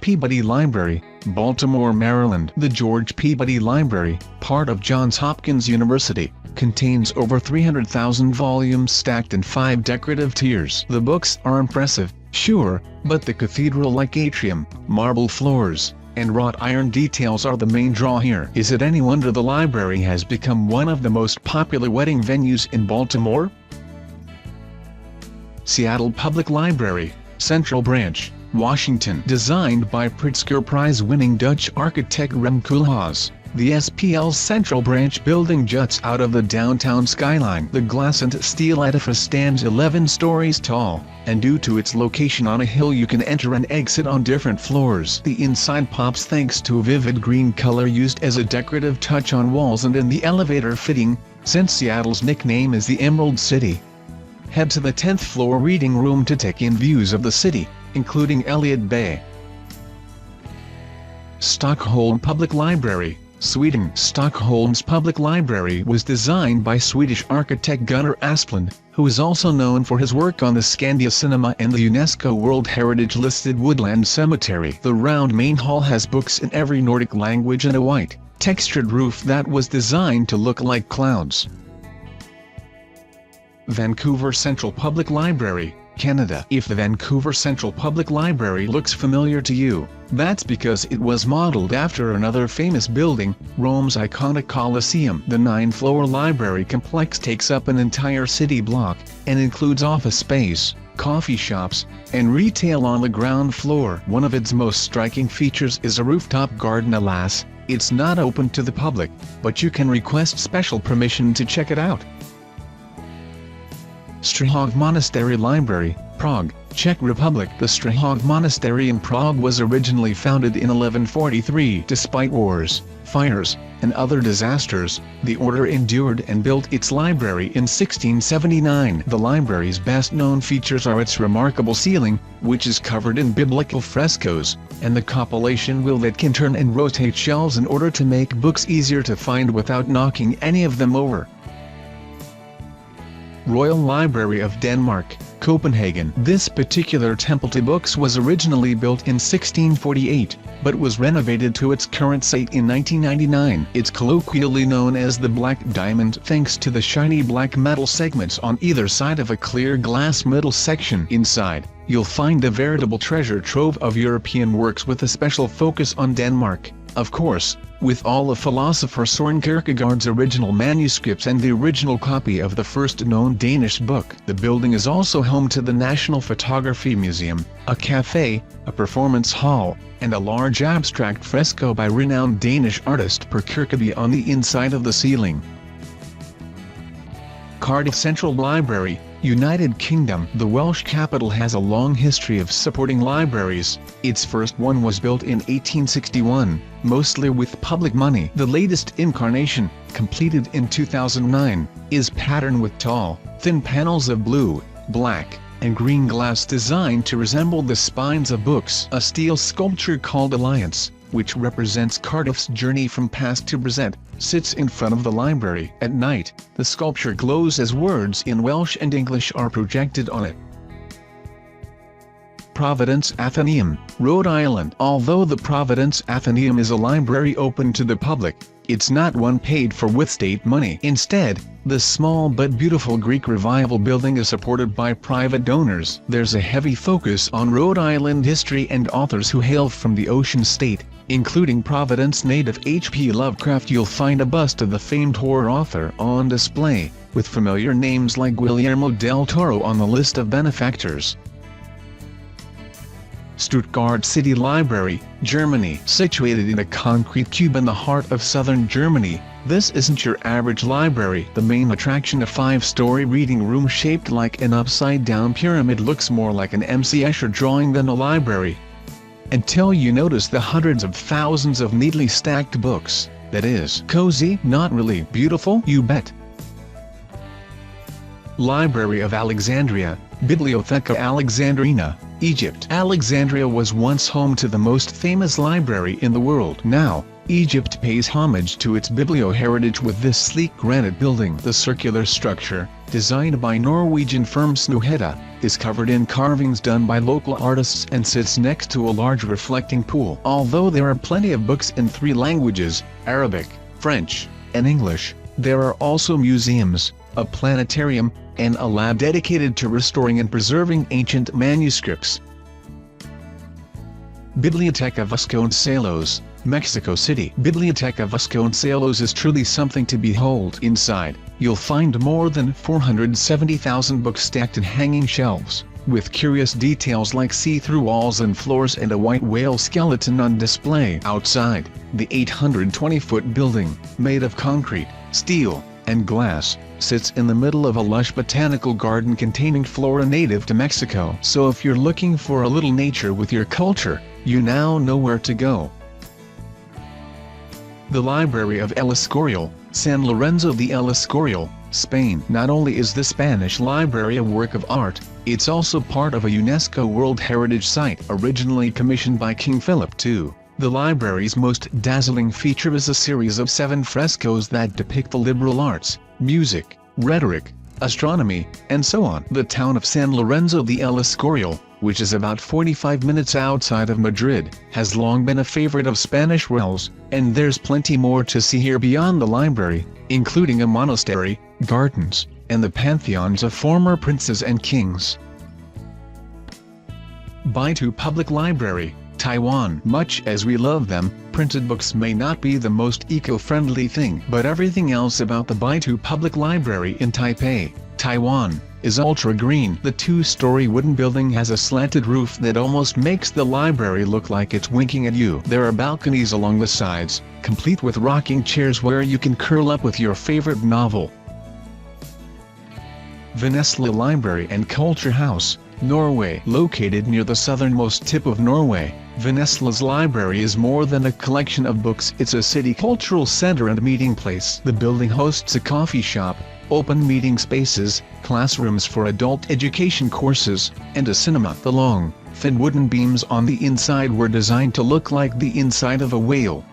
Peabody Library, Baltimore, Maryland. The George Peabody Library, part of Johns Hopkins University, contains over 300,000 volumes stacked in 5 decorative tiers. The books are impressive, sure, but the cathedral-like atrium, marble floors, and wrought iron details are the main draw here. Is it any wonder the library has become one of the most popular wedding venues in Baltimore? Seattle Public Library, Central Branch, Washington. Designed by Pritzker Prize-winning Dutch architect Rem Koolhaas, the SPL's Central Branch building juts out of the downtown skyline. The glass and steel edifice stands 11 stories tall, and due to its location on a hill you can enter and exit on different floors. The inside pops thanks to a vivid green color used as a decorative touch on walls and in the elevator fitting, since Seattle's nickname is the Emerald City. Head to the 10th floor reading room to take in views of the city, including Elliott Bay. Stockholm Public Library, Sweden. Stockholm's public library was designed by Swedish architect Gunnar Asplund, who is also known for his work on the Skandia Cinema and the UNESCO World Heritage-listed Woodland Cemetery. The round main hall has books in every Nordic language and a white, textured roof that was designed to look like clouds. Vancouver Central Public Library, Canada. If the Vancouver Central Public Library looks familiar to you, that's because it was modeled after another famous building, Rome's iconic Colosseum. The 9-floor library complex takes up an entire city block, and includes office space, coffee shops, and retail on the ground floor. One of its most striking features is a rooftop garden. Alas, it's not open to the public, but you can request special permission to check it out. Streethove Monastery Library, Prague, Czech Republic. The Streethove Monastery in Prague was originally founded in 1143. Despite wars, fires, and other disasters, the order endured and built its library in 1679. The library's best-known features are its remarkable ceiling, which is covered in biblical frescoes, and the compilation wheel that can turn and rotate shelves in order to make books easier to find without knocking any of them over. Royal Library of Denmark, Copenhagen. This particular temple to books was originally built in 1648, but was renovated to its current site in 1999. It's colloquially known as the Black Diamond thanks to the shiny black metal segments on either side of a clear glass middle section. Inside, you'll find a veritable treasure trove of European works with a special focus on Denmark, of course, with all of philosopher Søren Kierkegaard's original manuscripts and the original copy of the first known Danish book. The building is also home to the National Photography Museum, a cafe, a performance hall, and a large abstract fresco by renowned Danish artist Per Kirkeby on the inside of the ceiling. Cardiff Central Library, United Kingdom. The Welsh capital has a long history of supporting libraries. Its first one was built in 1861, mostly with public money. The latest incarnation, completed in 2009, is patterned with tall, thin panels of blue, black, and green glass designed to resemble the spines of books. A steel sculpture called Alliance, which represents Cardiff's journey from past to present, sits in front of the library. At night, the sculpture glows as words in Welsh and English are projected on it. Providence Athenaeum, Rhode Island. Although the Providence Athenaeum is a library open to the public, it's not one paid for with state money. Instead, the small but beautiful Greek Revival building is supported by private donors. There's a heavy focus on Rhode Island history and authors who hail from the Ocean State, including Providence native H.P. Lovecraft. You'll find a bust of the famed horror author on display, with familiar names like Guillermo del Toro on the list of benefactors. Stuttgart City Library, Germany. Situated in a concrete cube in the heart of southern Germany, this isn't your average library. The main attraction, a 5-story reading room shaped like an upside-down pyramid, looks more like an M.C. Escher drawing than a library. Until you notice the hundreds of thousands of neatly stacked books. That is cozy, not really beautiful, you bet. Library of Alexandria, Bibliotheca Alexandrina, Egypt. Alexandria was once home to the most famous library in the world. Now, Egypt pays homage to its biblio-heritage with this sleek granite building. The circular structure, designed by Norwegian firm Snohetta, is covered in carvings done by local artists and sits next to a large reflecting pool. Although there are plenty of books in 3 languages, Arabic, French, and English, there are also museums, a planetarium, and a lab dedicated to restoring and preserving ancient manuscripts. Biblioteca Vasconcelos, Mexico City. Biblioteca Vasconcelos is truly something to behold. Inside, you'll find more than 470,000 books stacked in hanging shelves, with curious details like see-through walls and floors and a white whale skeleton on display. Outside, the 820-foot building, made of concrete, steel, and glass, sits in the middle of a lush botanical garden containing flora native to Mexico. So if you're looking for a little nature with your culture, you now know where to go. The Library of El Escorial, San Lorenzo de El Escorial, Spain. Not only is the Spanish library a work of art, it's also part of a UNESCO World Heritage Site. Originally commissioned by King Philip II, the library's most dazzling feature is a series of 7 frescoes that depict the liberal arts, music, rhetoric, astronomy, and so on. The town of San Lorenzo de El Escorial, which is about 45 minutes outside of Madrid, has long been a favorite of Spanish royals, and there's plenty more to see here beyond the library, including a monastery, gardens, and the pantheons of former princes and kings. Baitu Public Library, Taiwan. Much as we love them, printed books may not be the most eco-friendly thing, but everything else about the Baitu Public Library in Taipei, Taiwan, is ultra-green. The 2-story wooden building has a slanted roof that almost makes the library look like it's winking at you. There are balconies along the sides, complete with rocking chairs where you can curl up with your favorite novel. Vennesla Library and Culture House, Norway. Located near the southernmost tip of Norway, Vennesla's library is more than a collection of books. It's a city cultural center and meeting place. The building hosts a coffee shop, open meeting spaces, classrooms for adult education courses, and a cinema. The long, thin wooden beams on the inside were designed to look like the inside of a whale.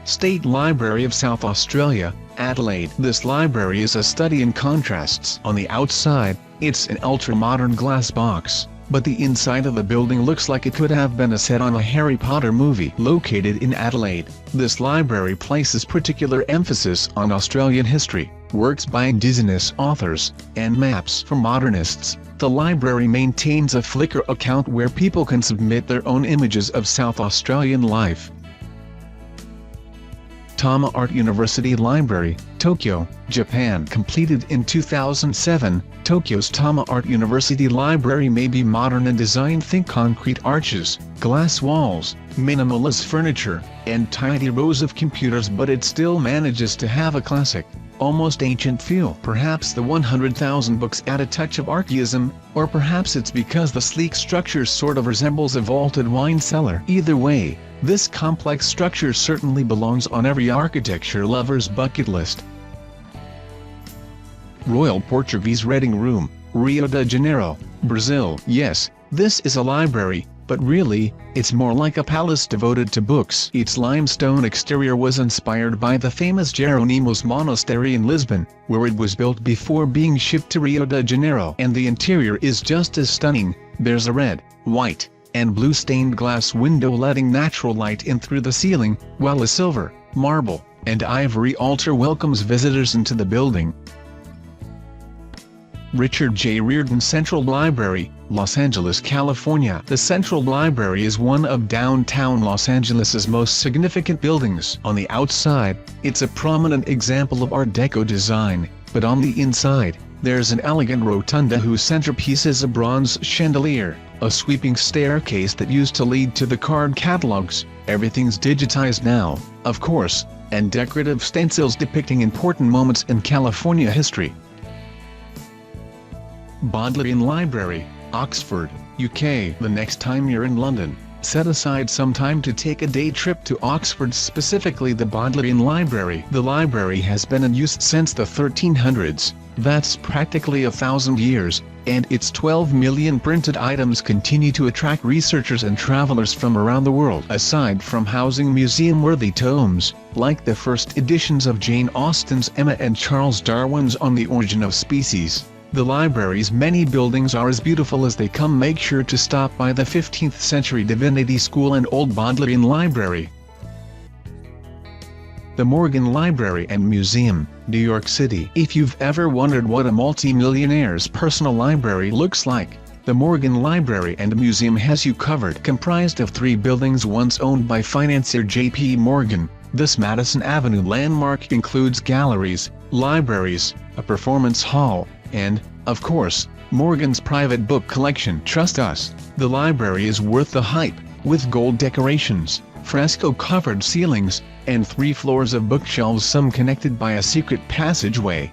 State Library of South Australia, Adelaide. This library is a study in contrasts. On the outside, it's an ultra-modern glass box, but the inside of the building looks like it could have been a set on a Harry Potter movie. Located in Adelaide, this library places particular emphasis on Australian history, works by Indigenous authors, and maps for modernists. The library maintains a Flickr account where people can submit their own images of South Australian life. Tama Art University Library, Tokyo, Japan. Completed in 2007, Tokyo's Tama Art University Library may be modern in design. Think concrete arches, glass walls, minimalist furniture, and tidy rows of computers, but it still manages to have a classic, almost ancient feel. Perhaps the 100,000 books add a touch of archaism, or perhaps it's because the sleek structure sort of resembles a vaulted wine cellar. Either way, this complex structure certainly belongs on every architecture lover's bucket list. Royal Portuguese Reading Room, Rio de Janeiro, Brazil. Yes, this is a library, but really, it's more like a palace devoted to books. Its limestone exterior was inspired by the famous Jeronimo's Monastery in Lisbon, where it was built before being shipped to Rio de Janeiro. And the interior is just as stunning. There's a red, white, and blue stained glass window letting natural light in through the ceiling, while a silver, marble, and ivory altar welcomes visitors into the building. Richard J. Reardon Central Library, Los Angeles, California. The Central Library is one of downtown Los Angeles's most significant buildings. On the outside, it's a prominent example of Art Deco design, but on the inside, there's an elegant rotunda whose centerpiece is a bronze chandelier, a sweeping staircase that used to lead to the card catalogs. Everything's digitized now, of course, and decorative stencils depicting important moments in California history. Bodleian Library, Oxford, UK. The next time you're in London, Set aside some time to take a day trip to Oxford, specifically the Bodleian Library. The library has been in use since the 1300s, that's practically 1,000 years, and its 12 million printed items continue to attract researchers and travelers from around the world. Aside from housing museum-worthy tomes, like the first editions of Jane Austen's Emma and Charles Darwin's On the Origin of Species, the library's many buildings are as beautiful as they come. Make sure to stop by the 15th Century Divinity School and Old Bodleian Library. The Morgan Library and Museum, New York City. If you've ever wondered what a multi-millionaire's personal library looks like, the Morgan Library and Museum has you covered. Comprised of 3 buildings once owned by financier J.P. Morgan, this Madison Avenue landmark includes galleries, libraries, a performance hall, and, of course, Morgan's private book collection. Trust us, the library is worth the hype, with gold decorations, fresco-covered ceilings, and 3 floors of bookshelves, some connected by a secret passageway.